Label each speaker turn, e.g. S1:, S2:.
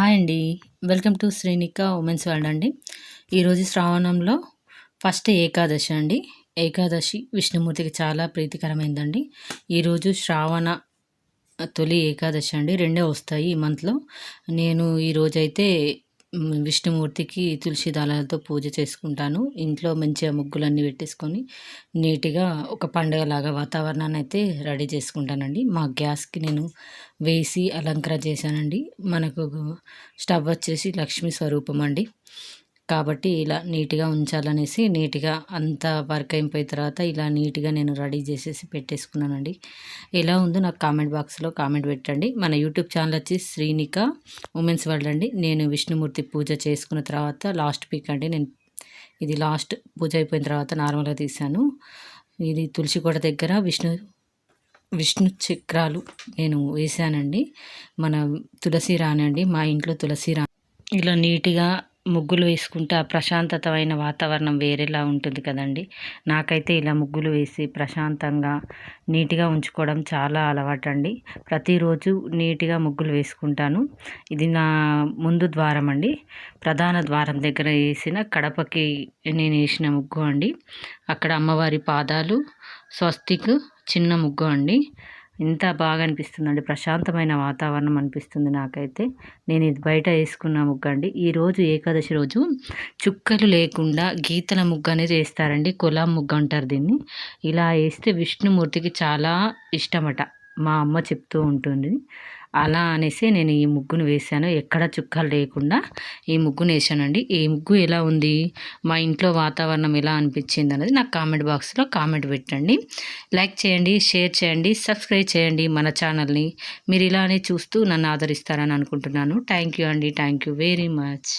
S1: Hi అండి. Welcome to Srinika women's world అండి. ఈరోజు శ్రావణంలో ఫస్ట్ ఏకాదశి అండి. ఏకాదశి విష్ణుమూర్తికి చాలా ప్రీతికరమైందండి. ఈరోజు శ్రావణ తొలి ఏకాదశి అండి. రెండే వస్తాయి ఈ మంత్లో. నేను ఈరోజైతే విష్ణుమూర్తికి తులసి దళాలతో పూజ చేసుకుంటాను. ఇంట్లో మంచిగా ముగ్గులన్నీ పెట్టేసుకొని నీట్గా ఒక పండుగలాగా వాతావరణాన్ని అయితే రెడీ చేసుకుంటానండి. మా గ్యాస్కి నేను వేసి అలంకరణ చేశానండి. మనకు స్టవ్ వచ్చేసి లక్ష్మీ స్వరూపం అండి. కాబట్టి ఇలా నీట్గా ఉంచాలనేసి నీట్గా అంతా వర్క్ అయిపోయిన తర్వాత ఇలా నీట్గా నేను రెడీ చేసేసి పెట్టేసుకున్నానండి. ఎలా ఉందో నాకు కామెంట్ బాక్స్లో కామెంట్ పెట్టండి. మన యూట్యూబ్ ఛానల్ వచ్చి శ్రీనిక ఉమెన్స్ వరల్డ్ అండి. నేను విష్ణుమూర్తి పూజ చేసుకున్న తర్వాత లాస్ట్ పిక్ అండి. నేను ఇది లాస్ట్ పూజ అయిపోయిన తర్వాత నార్మల్గా తీశాను. ఇది తులసి కోట దగ్గర విష్ణు చక్రాలు నేను వేసానండి. మన తులసి రాణి అండి, మా ఇంట్లో తులసి రాణి. ఇలా నీట్గా ముగ్గులు వేసుకుంటే ఆ ప్రశాంతతమైన వాతావరణం వేరేలా ఉంటుంది కదండి. నాకైతే ఇలా ముగ్గులు వేసి ప్రశాంతంగా నీట్గా ఉంచుకోవడం చాలా అలవాటు అండి. ప్రతిరోజు నీట్గా ముగ్గులు వేసుకుంటాను. ఇది నా ముందు ద్వారం అండి. ప్రధాన ద్వారం దగ్గర వేసిన కడపకి నేను వేసిన ముగ్గు అండి. అక్కడ అమ్మవారి పాదాలు, స్వస్తిక్, చిన్న ముగ్గు అండి. ఎంత బాగా అనిపిస్తుందండి, ప్రశాంతమైన వాతావరణం అనిపిస్తుంది నాకైతే. నేను ఇది బయట వేసుకున్న ముగ్గు అండి. ఈరోజు ఏకాదశి రోజు చుక్కలు లేకుండా గీతల ముగ్గు అనేది వేస్తారండి. కులం ముగ్గు అంటారు దీన్ని. ఇలా వేస్తే విష్ణుమూర్తికి చాలా ఇష్టమట, మా అమ్మ చెప్తూ ఉంటుంది. అలా అనేసి నేను ఈ ముగ్గును వేశాను. ఎక్కడ చుక్కలు లేకుండా ఈ ముగ్గును వేసానండి. ఈ ముగ్గు ఎలా ఉంది, మా ఇంట్లో వాతావరణం ఎలా అనిపించింది అనేది నాకు కామెంట్ బాక్స్లో కామెంట్ పెట్టండి. లైక్ చేయండి, షేర్ చేయండి, సబ్స్క్రైబ్ చేయండి మన ఛానల్ని. మీరు ఇలానే చూస్తూ నన్ను ఆదరిస్తారని అనుకుంటున్నాను. థ్యాంక్ యూ అండి. Thank you very much.